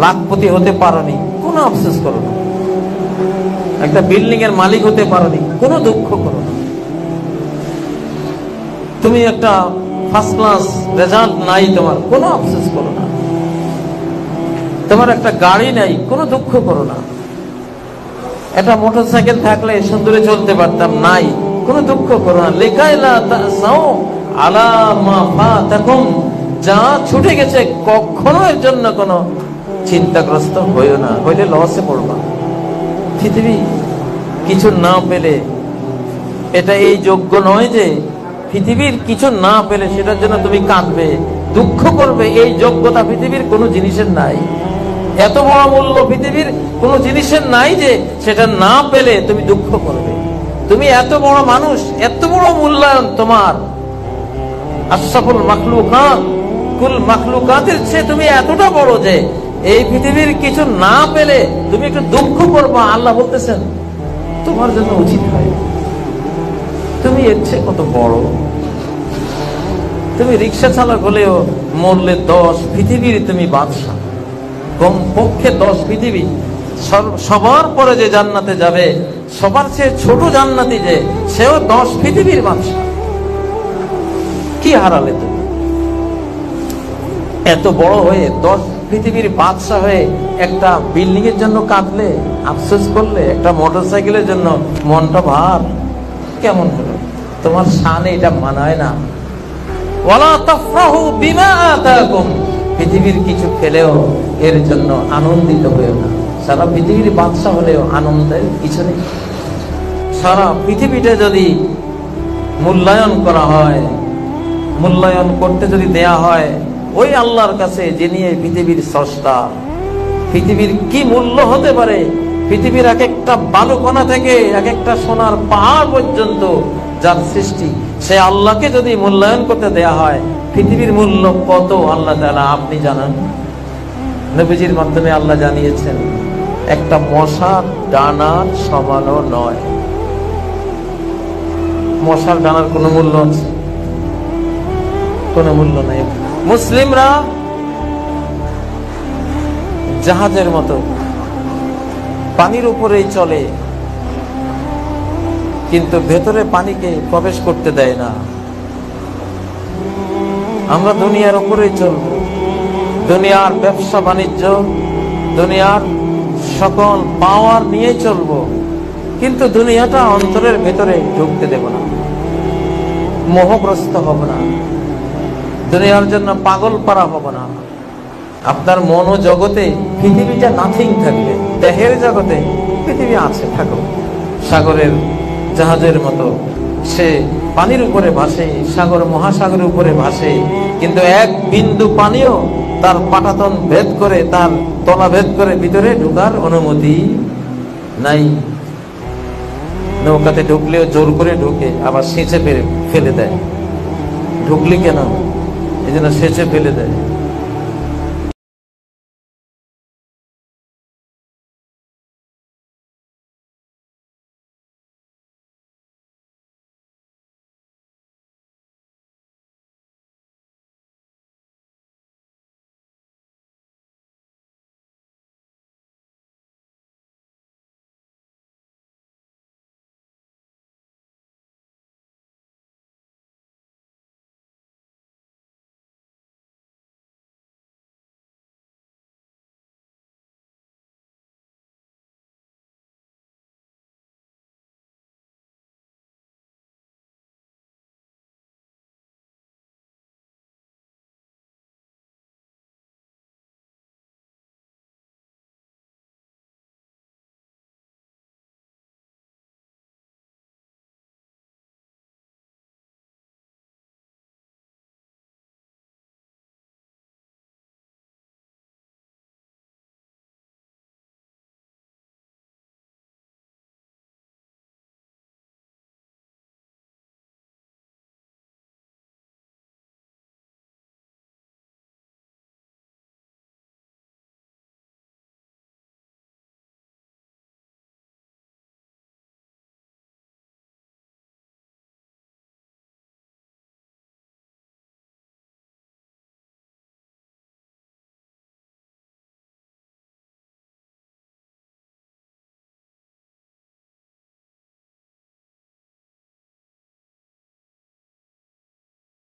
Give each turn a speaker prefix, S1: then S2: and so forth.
S1: লাখপতি হতে পারোনি, কোনো আফসোস করো না। একটা বিল্ডিং এর মালিক হতে পারোনি, কোনো দুঃখ করো না। তুমি একটা ফার্স্ট ক্লাস রেজাল্ট নাই তোমার, কোনো আফসোস করো না। তোমার একটা গাড়ি নাই, কোনো দুঃখ করো না। একটা মোটরসাইকেল থাকলে সুন্দরে চলতে পারতাম, নাই, কোনো দুঃখ করো না। লেখাইলা তাসাও আলা মা ফাতাকুম, যা ছুটে গেছে কখনো এর জন্য কোনো চিন্তাগ্রস্ত হইও না, হইলে লসে পড়বা। পৃথিবী কিছু না পেলে এটা এই যোগ্য নয় যে পৃথিবীর কিছু না পেলে সেটার জন্য তুমি কাঁদবে, দুঃখ করবে। এই যোগ্যতা পৃথিবীর কোনো জিনিসের নাই। এত বড় মূল্য পৃথিবীর কোনো জিনিসের নাই যে সেটা না পেলে তুমি দুঃখ করবে। তুমি এত বড় মানুষ, এত বড় মূল্যায়ন তোমার, আশরাফুল মাখলুকাত, কুল মাখলুকাতের চেয়ে তুমি এতটা বড় যে এই পৃথিবীর কিছু না পেলে তুমি একটু দুঃখ করবা। আল্লাহ বলতেছেন তোমার জন্য উচিত হয়, তুমি এর চেয়ে কত বড়। তুমি রিক্সা চালক হলেও মরলে 10 পৃথিবীর তুমি বাদশা, কমপক্ষে 10 পৃথিবী। সবার পরে যে জান্নাতে যাবে, সবার চেয়ে ছোট জান্নাতি যে, সেও 10 পৃথিবীর বাদশা। কি হারালে তুমি? এত বড় হয়ে 10 পৃথিবীর বাদশা হয়ে একটা বিল্ডিং এর জন্য কাঁদলে, আফসোস করলে, একটা মোটরসাইকেলের জন্য মনটা ভার, কেমন হলো? তোমার শানে এটা মানায় না। ওয়ালা তাফরাহু বিমা আতাকুম, পৃথিবীর কিছু পেলেও এর জন্য আনন্দিত হয়েও না। সারা পৃথিবীর বাদশা হলেও আনন্দের কিছু নেই। সারা পৃথিবীটা যদি মূল্যায়ন করা হয়, মূল্যায়ন করতে যদি দেয়া হয় ওই আল্লাহর কাছে, যিনি এই পৃথিবীর স্রষ্টা, পৃথিবীর কি মূল্য হতে পারে? পৃথিবীর এক একটা বালুকণা থেকে এক একটা সোনার পাহাড় পর্যন্ত যার সৃষ্টি, সে আল্লাহকে যদি মূল্যায়ন করতে দেয়া হয়, পৃথিবীর মূল্য কত আল্লাহ তাআলা আপনি জানান। নবীজির মাধ্যমে আল্লাহ জানিয়েছেন একটা মশার ডানার সমানও নয়। মশার ডানার কোনো মূল্য আছে? কোনো মূল্য নেই। মুসলিমরা জাহাজের মতো পানির উপরেই চলে, কিন্তু ভেতরে পানিকে প্রবেশ করতে দেয় না। আমরা দুনিয়ার উপরেই চলব, দুনিয়ার ব্যবসা বাণিজ্য, দুনিয়ার সকল পাওয়ার নিয়ে চলব, কিন্তু দুনিয়াটা অন্তরের ভেতরে ঢুকতে দেব না, মোহগ্রস্ত হব না, দুনিয়ার জন্য পাগল পারা হব না। আপনার মনোজগতে পৃথিবীটা নাথিং থাকবে, দেহের জগতে পৃথিবী আছে, থাকো। সাগরের জাহাজের মতো সে পানির উপরে ভাসে, সাগর মহাসাগরের উপরে ভাসে, কিন্তু এক বিন্দু পানিও তার পাটাতন ভেদ করে, তার তলা ভেদ করে ভিতরে ঢোকার অনুমতি নাই। নৌকাতে ঢুকলেও জোর করে ঢুকে, আবার সেচে ফেলে দেয়। ঢুকলি কেন? এই জন্য সেচে ফেলে দেয়।